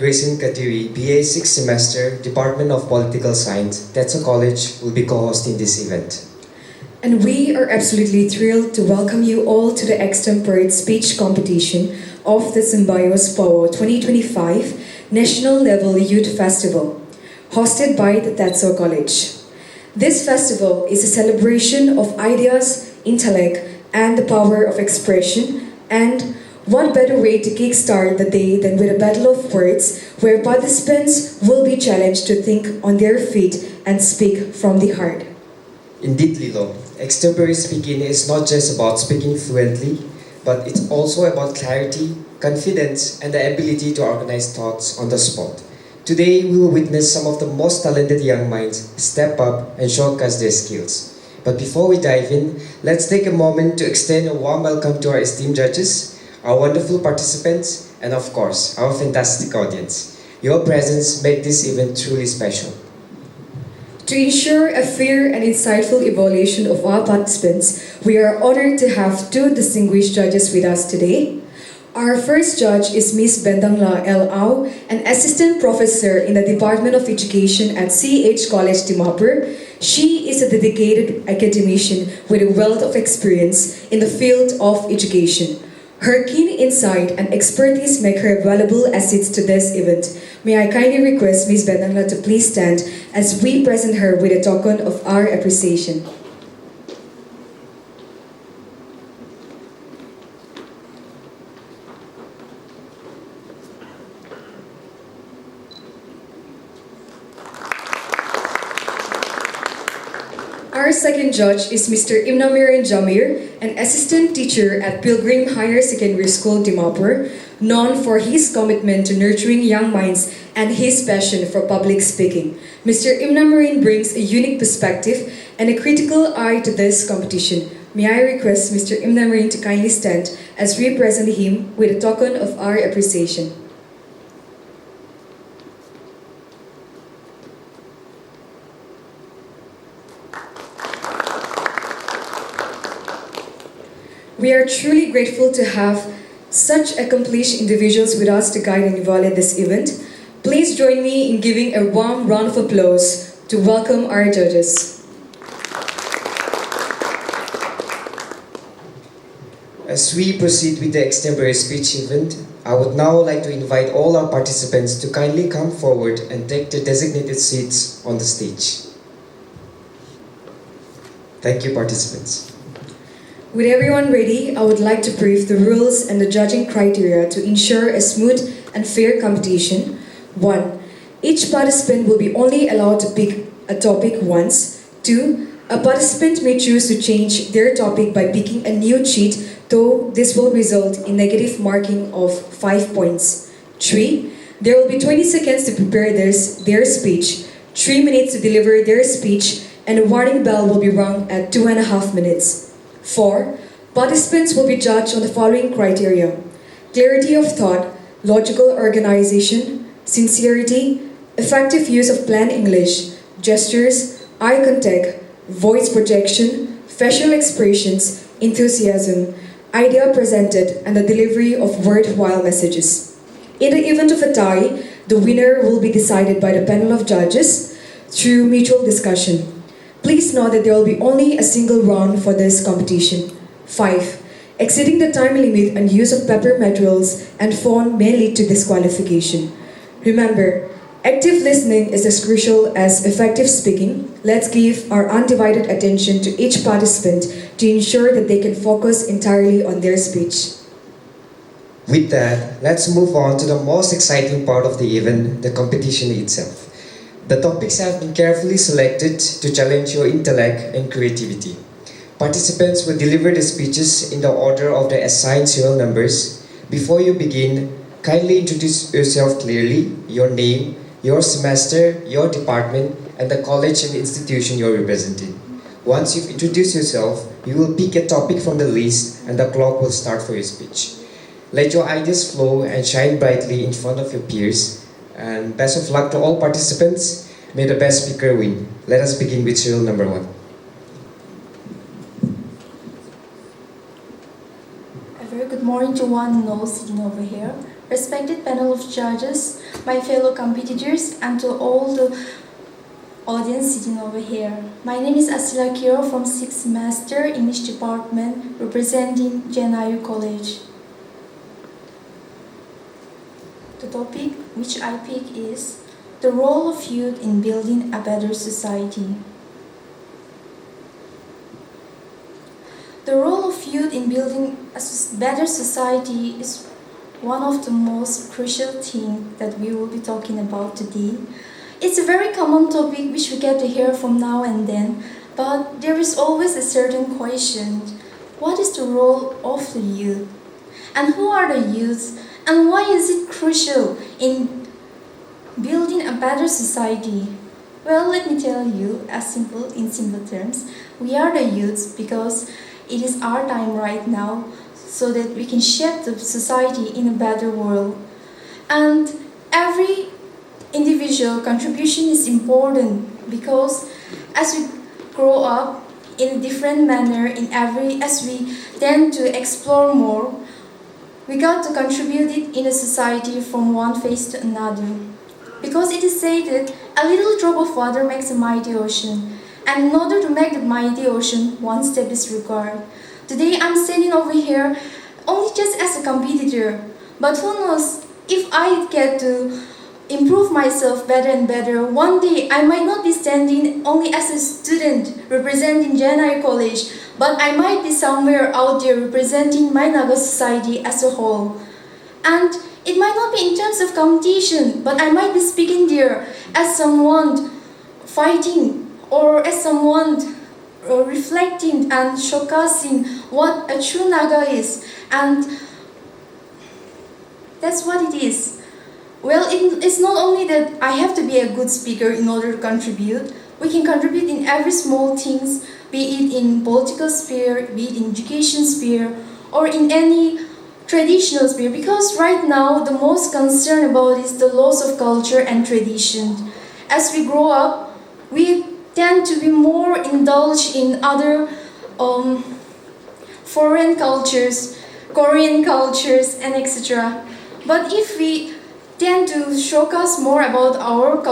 Grayson Kadiri, BA 6th semester, Department of Political Science, Tetsu College, will be co-hosting this event. And we are absolutely thrilled to welcome you all to the Extempore speech competition of the Symbios Pow-wow 2025 National Level Youth Festival, hosted by the Tetsu College. This festival is a celebration of ideas, intellect, and the power of expression, and what better way to kickstart the day than with a battle of words where participants will be challenged to think on their feet and speak from the heart. Indeed, Lilo, extempore speaking is not just about speaking fluently, but it's also about clarity, confidence, and the ability to organize thoughts on the spot. Today, we will witness some of the most talented young minds step up and showcase their skills. But before we dive in, let's take a moment to extend a warm welcome to our esteemed judges, our wonderful participants, and of course, our fantastic audience. Your presence makes this event truly special. To ensure a fair and insightful evaluation of our participants, we are honored to have two distinguished judges with us today. Our first judge is Ms. Bendangla L. Au, an assistant professor in the Department of Education at CH College Dimapur. She is a dedicated academician with a wealth of experience in the field of education. Her keen insight and expertise make her valuable assets to this event. May I kindly request Ms. Bendangla to please stand as we present her with a token of our appreciation. Our second judge is Mr. Imnamirin Jamir, an assistant teacher at Pilgrim Higher Secondary School, Dimapur, known for his commitment to nurturing young minds and his passion for public speaking. Mr. Imnamirin brings a unique perspective and a critical eye to this competition. May I request Mr. Imnamirin to kindly stand as we present him with a token of our appreciation. We are truly grateful to have such accomplished individuals with us to guide and evaluate this event. Please join me in giving a warm round of applause to welcome our judges. As we proceed with the extempore speech event, I would now like to invite all our participants to kindly come forward and take their designated seats on the stage. Thank you, participants. With everyone ready, I would like to brief the rules and the judging criteria to ensure a smooth and fair competition. 1. Each participant will be only allowed to pick a topic once. 2. A participant may choose to change their topic by picking a new cheat, though this will result in negative marking of 5 points. 3. There will be 20 seconds to prepare their speech, 3 minutes to deliver their speech, and a warning bell will be rung at 2.5 minutes. 4. Participants will be judged on the following criteria: clarity of thought, logical organization, sincerity, effective use of plain English, gestures, eye contact, voice projection, facial expressions, enthusiasm, idea presented, and the delivery of worthwhile messages. In the event of a tie, the winner will be decided by the panel of judges through mutual discussion. Please note that there will be only a single round for this competition. 5. Exceeding the time limit and use of paper materials and phone may lead to disqualification. Remember, active listening is as crucial as effective speaking. Let's give our undivided attention to each participant to ensure that they can focus entirely on their speech. With that, let's move on to the most exciting part of the event, the competition itself. The topics have been carefully selected to challenge your intellect and creativity. Participants will deliver the speeches in the order of the assigned serial numbers. Before you begin, kindly introduce yourself clearly, your name, your semester, your department, and the college and institution you're representing. Once you've introduced yourself, you will pick a topic from the list and the clock will start for your speech. Let your ideas flow and shine brightly in front of your peers. And best of luck to all participants. May the best speaker win. Let us begin with serial number 1. A very good morning to one and all sitting over here. respected panel of judges, my fellow competitors, and to all the audience sitting over here. My name is Asila Kiro from 6th semester English department representing JNIU College. The topic which I pick is the role of youth in building a better society. The role of youth in building a better society is one of the most crucial things that we will be talking about today. It's a very common topic which we get to hear from now and then, but there is always a certain question. What is the role of the youth? And who are the youths? And why is it crucial in building a better society? Well, let me tell you in simple terms. We are the youths because it is our time right now so that we can shape the society in a better world. And every individual contribution is important because as we grow up in a different manner, as we tend to explore more, we got to contribute it in a society from one phase to another. Because it is said that a little drop of water makes a mighty ocean, and in order to make the mighty ocean, one step is required. Today I'm standing over here only just as a competitor, but who knows, if I get to improve myself better and better, one day I might not be standing only as a student representing JNIU College, but I might be somewhere out there representing my Naga society as a whole. And it might not be in terms of competition, but I might be speaking there as someone fighting or as someone reflecting and showcasing what a true Naga is. And that's what it is. Well, it's not only that I have to be a good speaker in order to contribute. We can contribute in every small things, be it in political sphere, be it in education sphere, or in any traditional sphere. Because right now, the most concern about is the loss of culture and tradition. As we grow up, we tend to be more indulged in other foreign cultures, Korean cultures, and etc. But if we tend to showcase more about our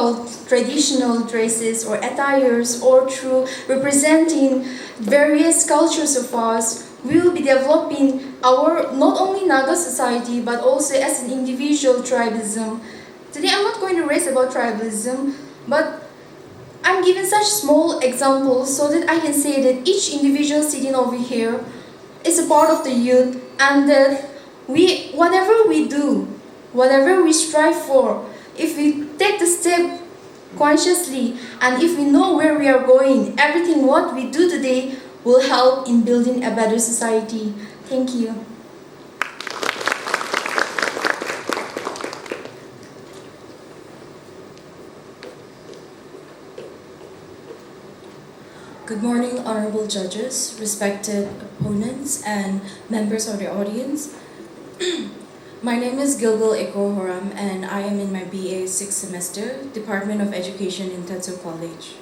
traditional dresses or attires or through representing various cultures of us, we will be developing our not only Naga society but also as an individual tribalism. Today I'm not going to raise about tribalism, but I'm giving such small examples so that I can say that each individual sitting over here is a part of the youth, and that whatever we do, whatever we strive for, if we take the step consciously and if we know where we are going, everything what we do today will help in building a better society. Thank you. Good morning, honorable judges, respected opponents, and members of the audience. My name is Gilgil Eko Horam, and I am in my BA 6th semester, Department of Education in Tetsu College.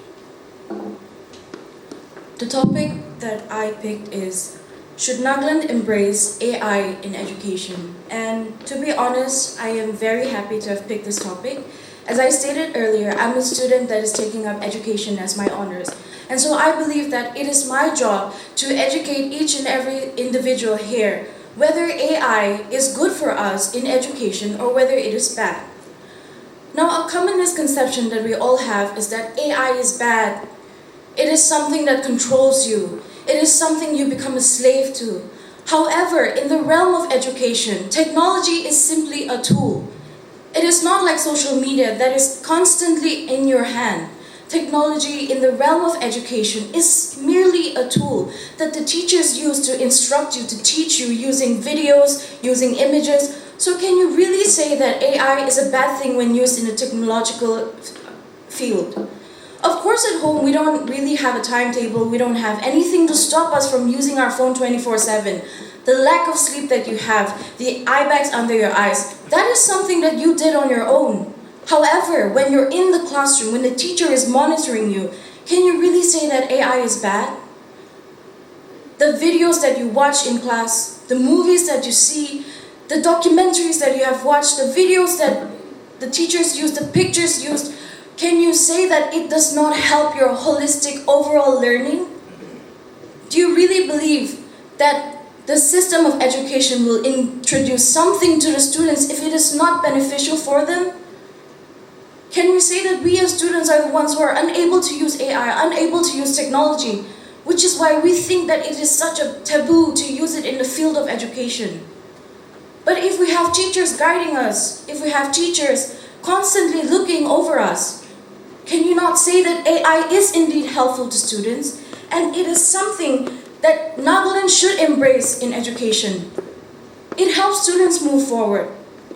The topic that I picked is, should Nagaland embrace AI in education? And to be honest, I am very happy to have picked this topic. As I stated earlier, I'm a student that is taking up education as my honors. And so I believe that it is my job to educate each and every individual here, whether AI is good for us in education or whether it is bad. Now, a common misconception that we all have is that AI is bad. It is something that controls you. It is something you become a slave to. However, in the realm of education, technology is simply a tool. It is not like social media that is constantly in your hand. Technology in the realm of education is merely a tool that the teachers use to instruct you, to teach you using videos, using images. So can you really say that AI is a bad thing when used in a technological field? Of course, at home, we don't really have a timetable. We don't have anything to stop us from using our phone 24/7. The lack of sleep that you have, the eye bags under your eyes, that is something that you did on your own. However, when you're in the classroom, when the teacher is monitoring you, can you really say that AI is bad? The videos that you watch in class, the movies that you see, the documentaries that you have watched, the videos that the teachers used, the pictures used, can you say that it does not help your holistic overall learning? Do you really believe that the system of education will introduce something to the students if it is not beneficial for them? Can we say that we as students are the ones who are unable to use AI, unable to use technology, which is why we think that it is such a taboo to use it in the field of education? But if we have teachers guiding us, if we have teachers constantly looking over us, can you not say that AI is indeed helpful to students, and it is something that Nagaland should embrace in education? It helps students move forward.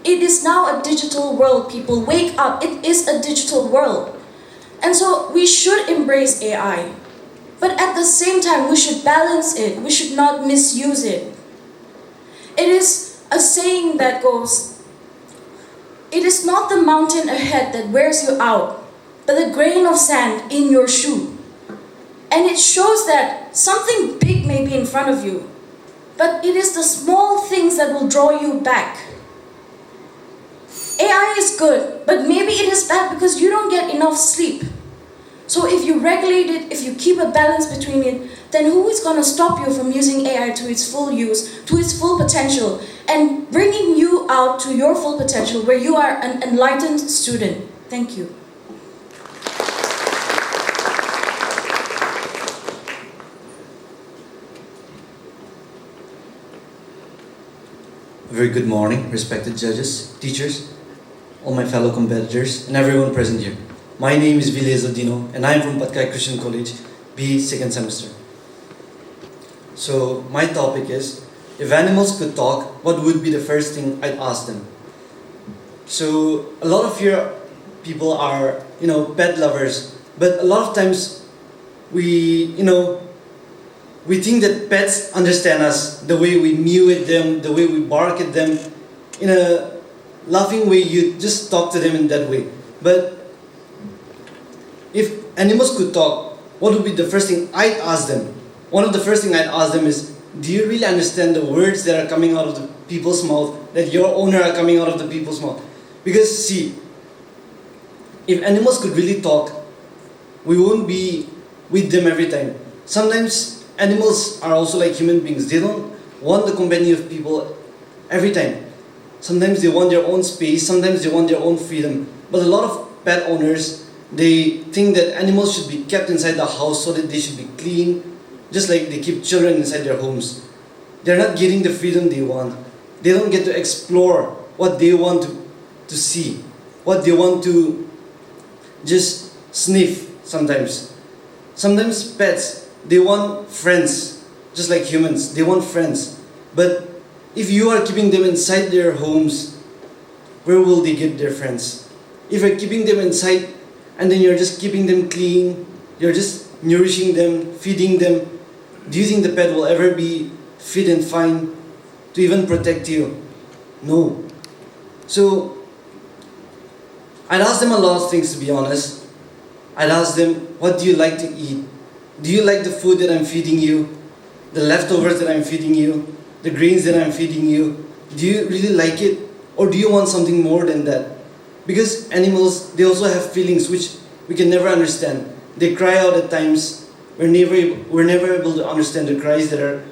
It is now a digital world, people. Wake up, it is a digital world. And so we should embrace AI. But at the same time, we should balance it. We should not misuse it. It is a saying that goes, it is not the mountain ahead that wears you out, but the grain of sand in your shoe. And it shows that something big may be in front of you, but it is the small things that will draw you back. AI is good, but maybe it is bad because you don't get enough sleep. So if you regulate it, if you keep a balance between it, then who is going to stop you from using AI to its full use, to its full potential, and bringing you out to your full potential where you are an enlightened student? Thank you. A very good morning, respected judges, teachers, all my fellow competitors, and everyone present here. My name is Vilez Odino, and I am from Patkai Christian College, BE second semester. So, my topic is, if animals could talk, what would be the first thing I'd ask them? So, a lot of here people are, pet lovers, but a lot of times we think that pets understand us, the way we mew at them, the way we bark at them. In a laughing way, you just talk to them in that way. But if animals could talk, what would be the first thing I'd ask them? One of the first thing I'd ask them is, do you really understand the words that are coming out of the people's mouth, that your owner are coming out of the people's mouth? Because see, if animals could really talk, we won't be with them every time. Sometimes animals are also like human beings. They don't want the company of people every time. Sometimes they want their own space, sometimes they want their own freedom. But a lot of pet owners, they think that animals should be kept inside the house so that they should be clean, just like they keep children inside their homes. They're not getting the freedom they want. They don't get to explore what they want to see, what they want to just sniff sometimes. Sometimes pets, they want friends, just like humans. They want friends. But if you are keeping them inside their homes, where will they get their friends? If you're keeping them inside and then you're just keeping them clean, you're just nourishing them, feeding them, do you think the pet will ever be fit and fine to even protect you? No. So, I'd ask them a lot of things, to be honest. I'd ask them, what do you like to eat? Do you like the food that I'm feeding you? The leftovers that I'm feeding you? The grains that I'm feeding you? Do you really like it? Or do you want something more than that? Because animals, they also have feelings which we can never understand. They cry out at times. We're never able to understand the cries that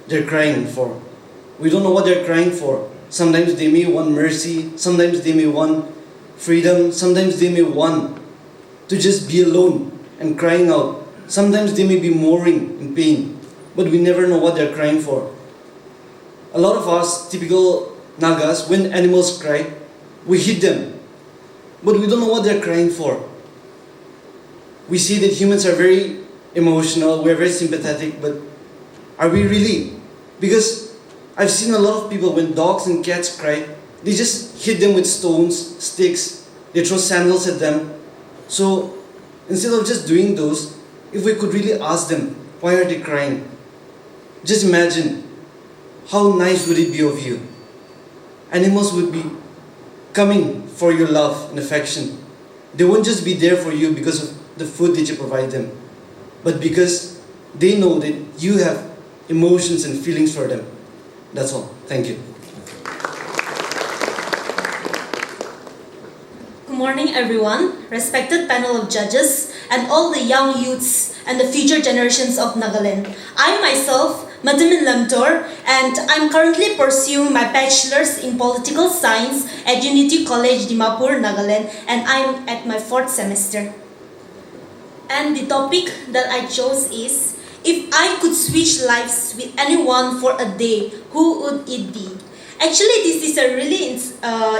they're crying for. We don't know what they're crying for. Sometimes they may want mercy. Sometimes they may want freedom. Sometimes they may want to just be alone and crying out. Sometimes they may be mourning in pain. But we never know what they're crying for. A lot of us, typical Nagas, when animals cry, we hit them. But we don't know what they're crying for. We see that humans are very emotional, we're very sympathetic, but are we really? Because I've seen a lot of people, when dogs and cats cry, they just hit them with stones, sticks, they throw sandals at them. So instead of just doing those, if we could really ask them, why are they crying? Just imagine, how nice would it be of you? Animals would be coming for your love and affection. They won't just be there for you because of the food that you provide them, but because they know that you have emotions and feelings for them. That's all. Thank you. morning, everyone, respected panel of judges, and all the young youths and the future generations of Nagaland. I myself, Madamin Lamtor, and I'm currently pursuing my bachelor's in political science at Unity College, Dimapur, Nagaland, and I'm at my 4th semester. And the topic that I chose is, if I could switch lives with anyone for a day, who would it be? Actually, this is a really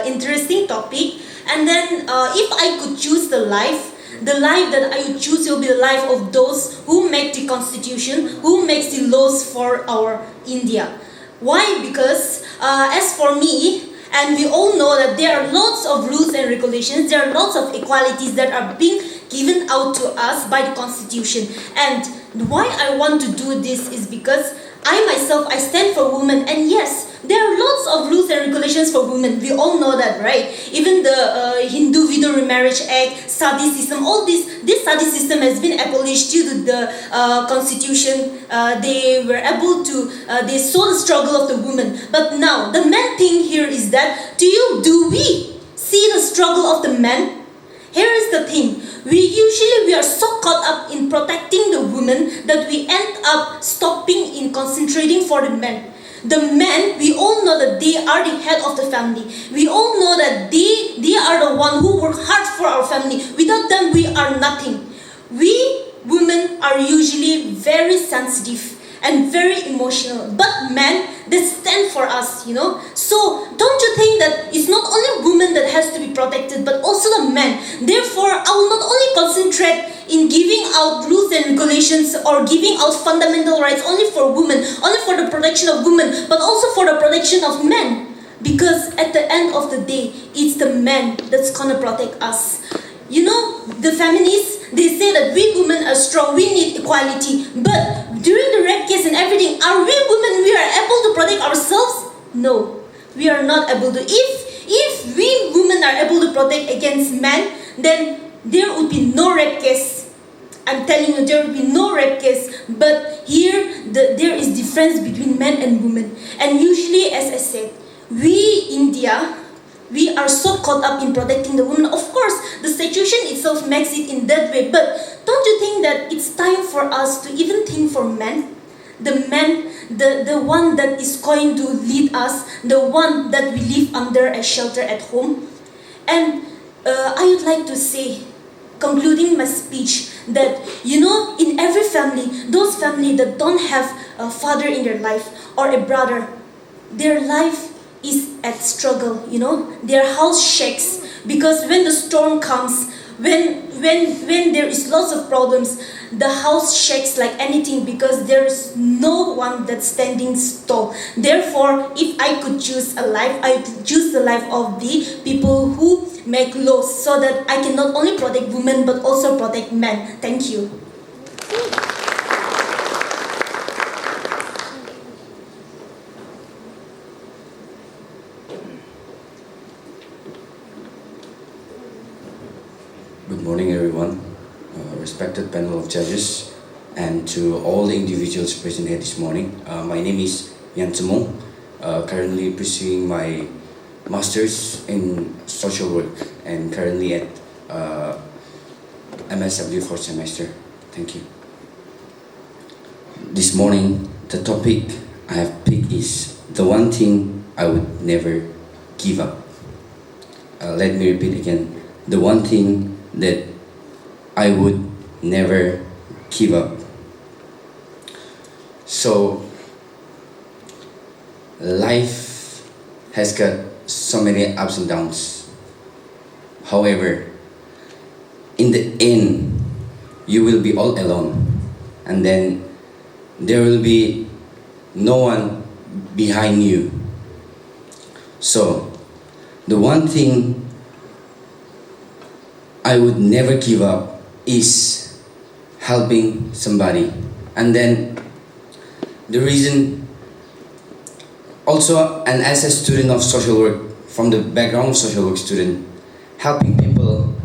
interesting topic. And then, if I could choose the life that I would choose will be the life of those who make the constitution, who makes the laws for our India. Why? Because as for me, and we all know that there are lots of rules and regulations, there are lots of equalities that are being given out to us by the constitution. And why I want to do this is because I myself, I stand for women, and yes, there are lots of rules and regulations for women. We all know that, right? Even the Hindu Widow Remarriage Act, sati system, all this sati system has been abolished due to the constitution. They were able to, they saw the struggle of the woman. But now, the main thing here is that, do we see the struggle of the men? Here is the thing. We are so caught up in protecting the woman that we end up stopping in concentrating for the men. The men, we all know that they are the head of the family. We all know that they are the one who work hard for our family. Without them, we are nothing. We women are usually very sensitive and very emotional. But men, they stand for us, So don't you think that it's not only women that has to be protected, but also the men. Therefore, I will not only concentrate in giving out rules and regulations or giving out fundamental rights only for women, only for the protection of women, but also for the protection of men. Because at the end of the day, it's the men that's gonna protect us. The feminists, they say that we women are strong, we need equality. But during the rape case and everything, are we women, we are able to protect ourselves? No, we are not able to. If we women are able to protect against men, then there would be no rape case. I'm telling you, there will be no rape case. But here, there is difference between men and women. And usually, as I said, we, India, we are so caught up in protecting the women. Of course, the situation itself makes it in that way. But don't you think that it's time for us to even think for men? The man, the one that is going to lead us, the one that we live under as shelter at home. And I would like to say, concluding my speech, that in every family, those families that don't have a father in their life or a brother, their life is at struggle. Their house shakes because when the storm comes, when there is lots of problems, the house shakes like anything because there is no one that's standing tall. Therefore, if I could choose a life, I would choose the life of the people who make laws so that I can not only protect women but also protect men. Thank you. Good morning, everyone, respected panel of judges, and to all the individuals present here this morning. My name is Yan Temong, currently pursuing my master's in social work and currently at MSW 4th semester. Thank you. This morning, the topic I have picked is the one thing I would never give up. Let me repeat again. The one thing that I would never give up. So, life has got so many ups and downs. However, in the end, you will be all alone, and then there will be no one behind you. So, the one thing I would never give up is helping somebody. And then the reason also, and as a student of social work, from the background of social work student, helping people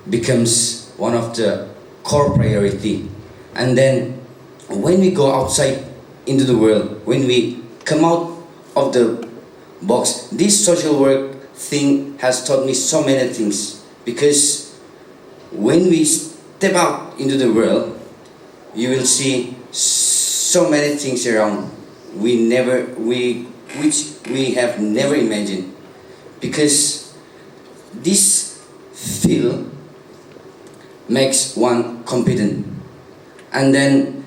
becomes one of the core priority. And then when we go outside into the world, when we come out of the box, this social work thing has taught me so many things. Because when we step out into the world, you will see so many things around which we have never imagined. Because this field makes one competent. And then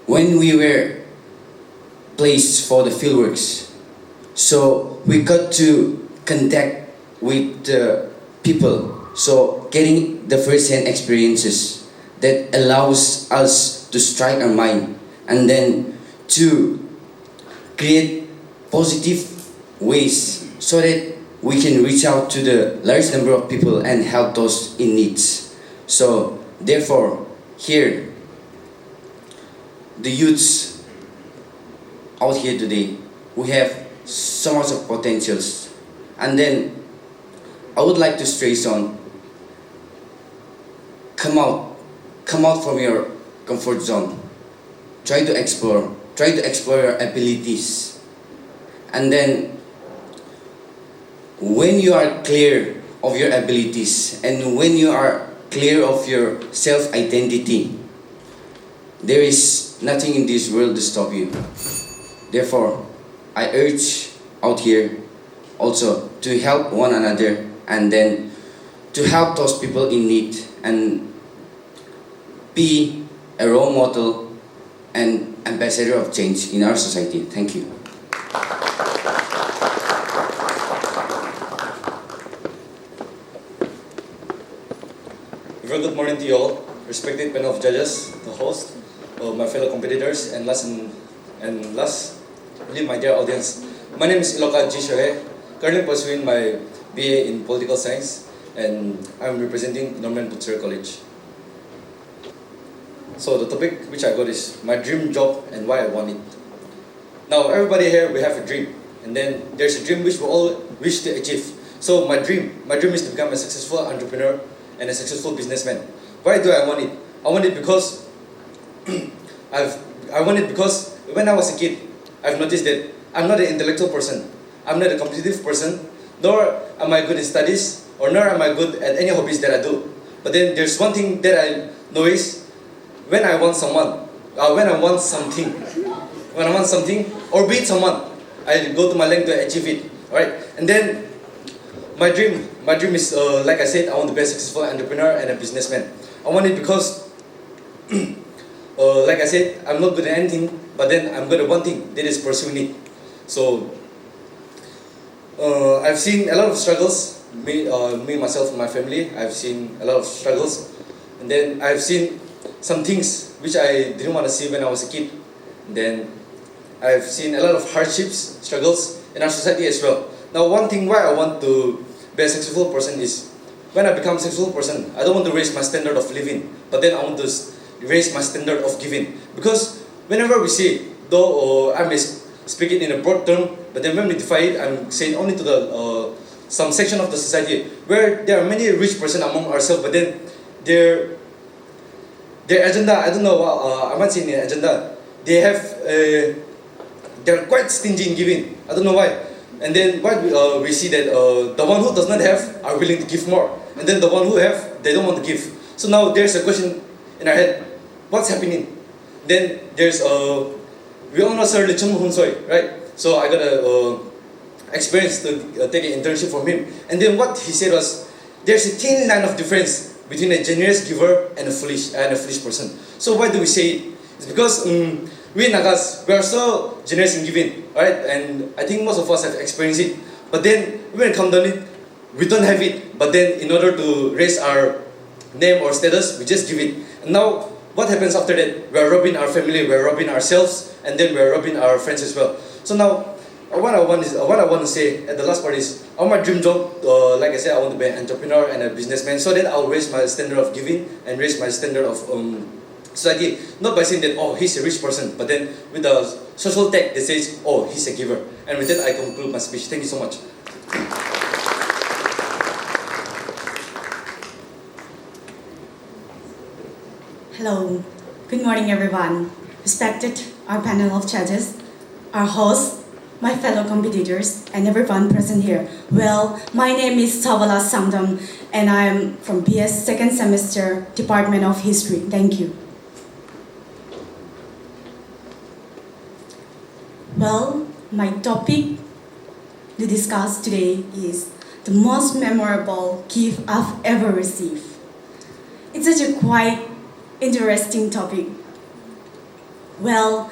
when we were placed for the fieldworks, so we got to contact with the people, so getting the first-hand experiences that allows us to strike our mind and then to create positive ways so that we can reach out to the large number of people and help those in needs. So therefore, here, the youths out here today, we have so much of potentials. And then I would like to stress on, come out from your comfort zone. Try to explore your abilities. And then when you are clear of your abilities and when you are clear of your self-identity, there is nothing in this world to stop you. Therefore, I urge out here also to help one another and then to help those people in need and be a role model and ambassador of change in our society. Thank you. Very good morning to you all, respected panel of judges, the host, my fellow competitors, and lastly, my dear audience. My name is Iloka G. Shohei, currently pursuing my BA in Political Science, and I'm representing Norman Butcher College. So the topic which I got is my dream job and why I want it. Now everybody here, we have a dream, and then there's a dream which we all wish to achieve. So my dream is to become a successful entrepreneur and a successful businessman. Why do I want it? I want it because I want it because when I was a kid, I've noticed that I'm not an intellectual person. I'm not a competitive person, nor am I good in studies, or nor am I good at any hobbies that I do. But then there's one thing that I know is when I want something, or beat someone, I go to my length to achieve it. Alright, and then my dream is like I said, I want to be a successful entrepreneur and a businessman. I want it because, like I said, I'm not good at anything, but then I'm good at one thing, that is pursuing it. So I've seen a lot of struggles. Me, myself, and my family. I've seen a lot of struggles, and then I've seen some things which I didn't want to see when I was a kid. And then I've seen a lot of hardships, struggles in our society as well. Now, one thing why I want to be a successful person is when I become a successful person, I don't want to raise my standard of living, but then I want to raise my standard of giving. Because whenever we say, though I may speak it in a broad term, but then when we define it, I'm saying only to the some section of the society where there are many rich person among ourselves, but then their agenda, I don't know, I'm not saying their agenda, they have, they're quite stingy in giving. I don't know why. And then what we see that the one who does not have are willing to give more, and then the one who have, they don't want to give. So now there's a question in our head, what's happening? Then there's we all know Sir Lechung Hun Soy, right? So I got a experience to take an internship from him. And then what he said was, there's a thin line of difference between a generous giver and a foolish person. So why do we say it? It's because we Nagas, we are so generous in giving, right? And I think most of us have experienced it. But then when it comes down to it, we don't have it. But then in order to raise our name or status, we just give it. And now what happens after that? We are robbing our family, we are robbing ourselves, and then we are robbing our friends as well. So now, what I want to say at the last part is, on my dream job, like I said, I want to be an entrepreneur and a businessman, so that I'll raise my standard of giving and raise my standard of society. Not by saying that, oh, he's a rich person, but then with the social tag that says, oh, he's a giver. And with that, I conclude my speech. Thank you so much. Hello, good morning everyone. Respected our panel of judges, our host, my fellow competitors, and everyone present here. Well, my name is Savala Samdam, and I am from BS second semester, Department of History. Thank you. Well, my topic to discuss today is the most memorable gift I've ever received. It's such a quite interesting topic. Well,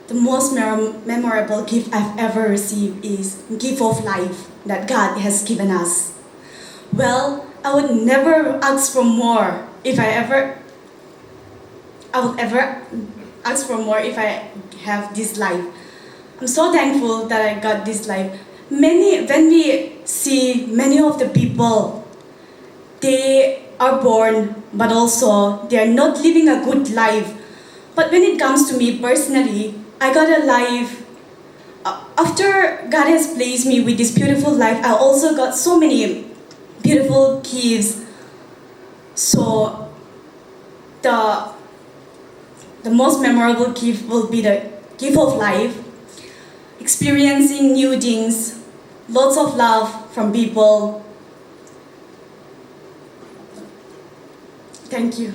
the most memorable gift I've ever received is gift of life that God has given us. Well, I would never ask for more if I would ever ask for more if I have this life. I'm so thankful that I got this life. When we see many of the people, they are born, but also they are not living a good life. But when it comes to me personally, I got a life. After God has placed me with this beautiful life, I also got so many beautiful gifts. So the most memorable gift will be the gift of life, experiencing new things, lots of love from people. Thank you.